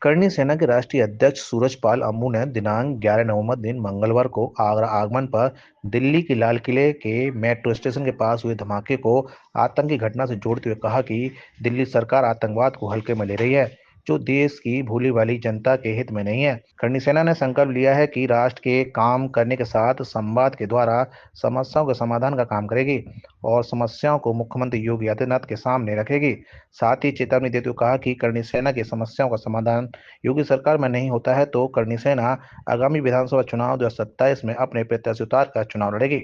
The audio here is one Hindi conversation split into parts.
करणी सेना के राष्ट्रीय अध्यक्ष सूरजपाल अम्मू ने दिनांक 11 नवंबर दिन मंगलवार को आगरा आगमन पर दिल्ली के लाल किले के मेट्रो स्टेशन के पास हुए धमाके को आतंकी घटना से जोड़ते हुए कहा कि दिल्ली सरकार आतंकवाद को हल्के में ले रही है, जो देश की भोली भाली जनता के हित में नहीं है। करणी सेना ने संकल्प लिया है कि राष्ट्र के काम करने के साथ संवाद के द्वारा समस्याओं के समाधान का काम करेगी और समस्याओं को मुख्यमंत्री योगी आदित्यनाथ के सामने रखेगी। साथ ही चेतावनी देते हुए कहा कि करणी सेना की समस्याओं का समाधान योगी सरकार में नहीं होता है तो करणी सेना आगामी विधानसभा चुनाव 2027 में अपने प्रत्याशी उतारकर चुनाव लड़ेगी।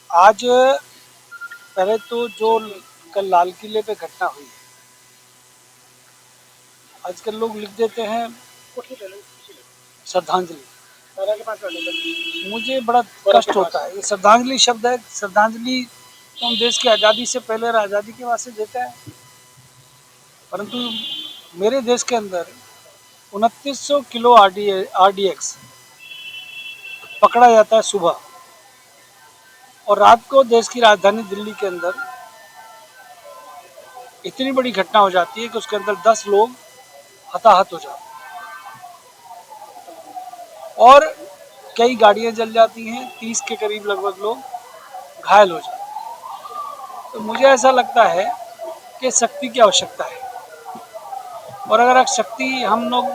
आज पहले तो जो कल लाल किले पे घटना हुई, आजकल लोग लिख देते हैं श्रद्धांजलि। मुझे बड़ा कष्ट होता है। ये श्रद्धांजलि शब्द है। श्रद्धांजलि तो हम देश की आज़ादी से पहले और आज़ादी के वास्ते देते हैं, परंतु मेरे देश के अंदर 2900 किलो RDX पकड़ा जाता है सुबह, और रात को देश की राजधानी दिल्ली के अंदर इतनी बड़ी घटना हो जाती है कि उसके अंदर 10 लोग हताहत हो जाते हैं और कई गाड़ियां जल जाती हैं। 30 के करीब लगभग लोग घायल हो जाते हैं। तो मुझे ऐसा लगता है कि शक्ति की आवश्यकता है, और अगर शक्ति हम लोग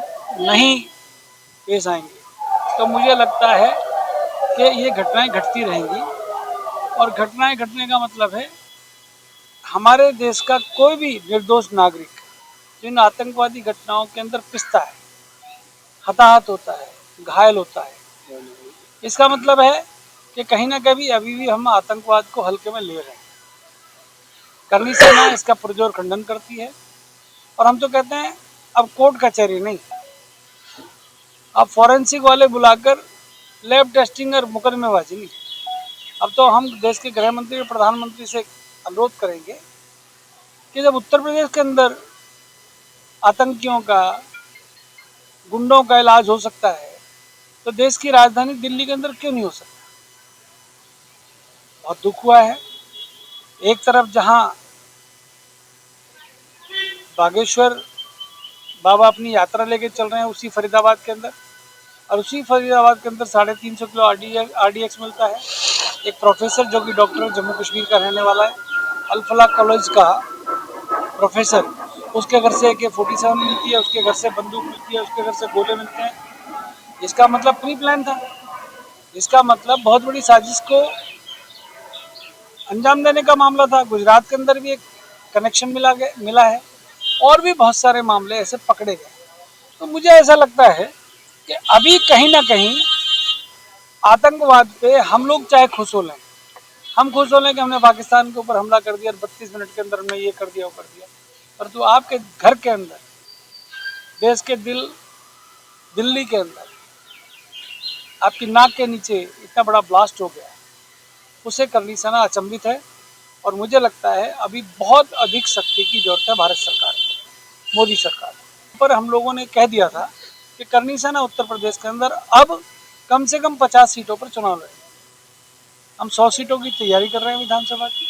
नहीं पेश आएंगे तो मुझे लगता है कि ये घटनाएं घटती रहेंगी। और घटनाएं घटने का मतलब है हमारे देश का कोई भी निर्दोष नागरिक जो इन आतंकवादी घटनाओं के अंदर पिसता है, हताहत होता है, घायल होता है, इसका मतलब है कि कहीं ना कहीं अभी भी हम आतंकवाद को हल्के में ले रहे हैं। करणी सेना इसका पुरजोर खंडन करती है, और हम तो कहते हैं अब कोर्ट कचहरी नहीं, अब फॉरेंसिक वाले बुलाकर लैब टेस्टिंग और मुकदमेबाजी नहीं। अब तो हम देश के गृह मंत्री और प्रधानमंत्री से अनुरोध करेंगे कि जब उत्तर प्रदेश के अंदर आतंकियों का, गुंडों का इलाज हो सकता है तो देश की राजधानी दिल्ली के अंदर क्यों नहीं हो सकता। बहुत दुख हुआ है। एक तरफ जहां बागेश्वर बाबा अपनी यात्रा लेके चल रहे हैं उसी फरीदाबाद के अंदर, और उसी फरीदाबाद के अंदर 350 किलो RDX मिलता है। एक प्रोफेसर जो कि डॉक्टर जम्मू कश्मीर का रहने वाला है, अल-फलाह कॉलेज का प्रोफेसर, उसके घर से AK-47 मिलती है, उसके घर से बंदूक मिलती है, उसके घर से गोले मिलते हैं। इसका मतलब प्री प्लान था। इसका मतलब बहुत बड़ी साजिश को अंजाम देने का मामला था। गुजरात के अंदर भी एक कनेक्शन मिला है, और भी बहुत सारे मामले ऐसे पकड़े गए। तो मुझे ऐसा लगता है कि अभी कहीं ना कहीं आतंकवाद पे हम लोग चाहे खुश हो लें, हम खुश हो लें कि हमने पाकिस्तान के ऊपर हमला कर दिया और 32 मिनट के अंदर हमने ये कर दिया वो कर दिया, परंतु आपके घर के अंदर, देश के दिल्ली के अंदर आपकी नाक के नीचे इतना बड़ा ब्लास्ट हो गया, उसे करणी सेना अचंभित है। और मुझे लगता है अभी बहुत अधिक शक्ति की जरूरत है भारत सरकार को, मोदी सरकार पर। हम लोगों ने कह दिया था कि करणी सेना उत्तर प्रदेश के अंदर अब कम से कम 50 सीटों पर चुनाव लड़ेंगे। हम 100 सीटों की तैयारी कर रहे हैं विधानसभा की,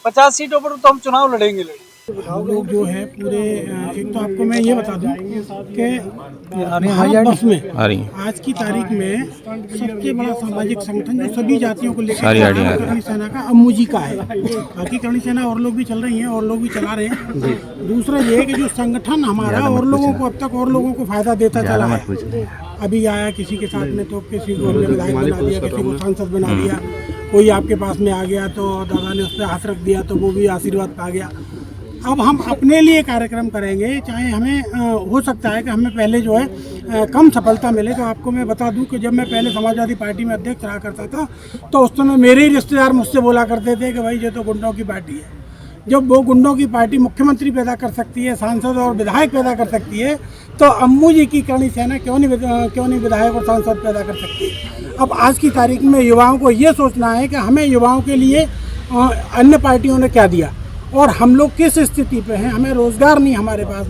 50 सीटों पर तो हम चुनाव लड़ेंगे। हम लोग जो है पूरे, एक तो आपको मैं ये बता दूं कि भारत में आज की तारीख में सबसे बड़ा सामाजिक संगठन जो सभी जातियों को लेकर करणी सेना का अम्मू जी का है। बाकी करणी सेना और लोग भी चल रही हैं और लोग भी चला रहे हैं। दूसरा ये है कि जो संगठन हमारा और लोगों को अब तक और लोगों को फायदा देता चला है। अभी आया किसी के साथ में तो किसी को विधायक बना दिया, किसी को सांसद बना दिया, कोई आपके पास में आ गया तो दादा ने उस पर हाथ रख दिया तो वो भी आशीर्वाद पा गया। अब हम अपने लिए कार्यक्रम करेंगे, चाहे हमें हो सकता है कि हमें पहले जो है कम सफलता मिले। तो आपको मैं बता दूं कि जब मैं पहले समाजवादी पार्टी में अध्यक्ष रहा करता था तो उस समय मेरे ही रिश्तेदार मुझसे बोला करते थे कि भाई ये तो गुंडों की पार्टी है। जब वो गुंडों की पार्टी मुख्यमंत्री पैदा कर सकती है, सांसद और विधायक पैदा कर सकती है, तो अम्मू जी की करणी सेना क्यों नहीं विधायक और सांसद पैदा कर सकती है। अब आज की तारीख में युवाओं को ये सोचना है कि हमें युवाओं के लिए अन्य पार्टियों ने क्या दिया और हम लोग किस स्थिति पे हैं। हमें रोज़गार नहीं, हमारे पास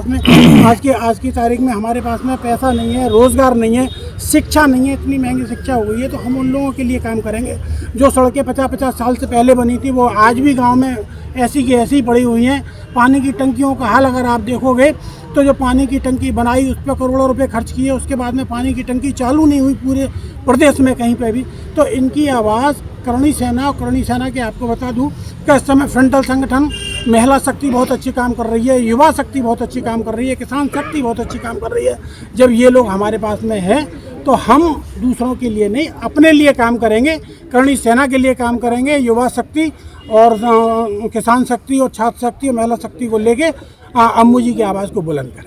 में आज की तारीख में हमारे पास में पैसा नहीं है, रोज़गार नहीं है, शिक्षा नहीं है, इतनी महंगी शिक्षा हो गई है। तो हम उन लोगों के लिए काम करेंगे। जो सड़कें 50-50 साल से पहले बनी थी वो आज भी गांव में ऐसी की ऐसी पड़ी हुई हैं। पानी की टंकियों का हाल अगर आप देखोगे तो जो पानी की टंकी बनाई उस पर करोड़ों रुपए खर्च किए, उसके बाद में पानी की टंकी चालू नहीं हुई पूरे प्रदेश में कहीं पे भी। तो इनकी आवाज़ करणी सेना, और करणी सेना के आपको बता दूं कि इस समय फ्रंटल संगठन, महिला शक्ति बहुत अच्छी काम कर रही है, युवा शक्ति बहुत अच्छी काम कर रही है, किसान शक्ति बहुत अच्छी काम कर रही है। जब ये लोग हमारे पास में हैं तो हम दूसरों के लिए नहीं, अपने लिए काम करेंगे, करणी सेना के लिए काम करेंगे, युवा शक्ति और किसान शक्ति और छात्र शक्ति और महिला शक्ति को लेके अम्मू जी की आवाज़ को बुलंद करें।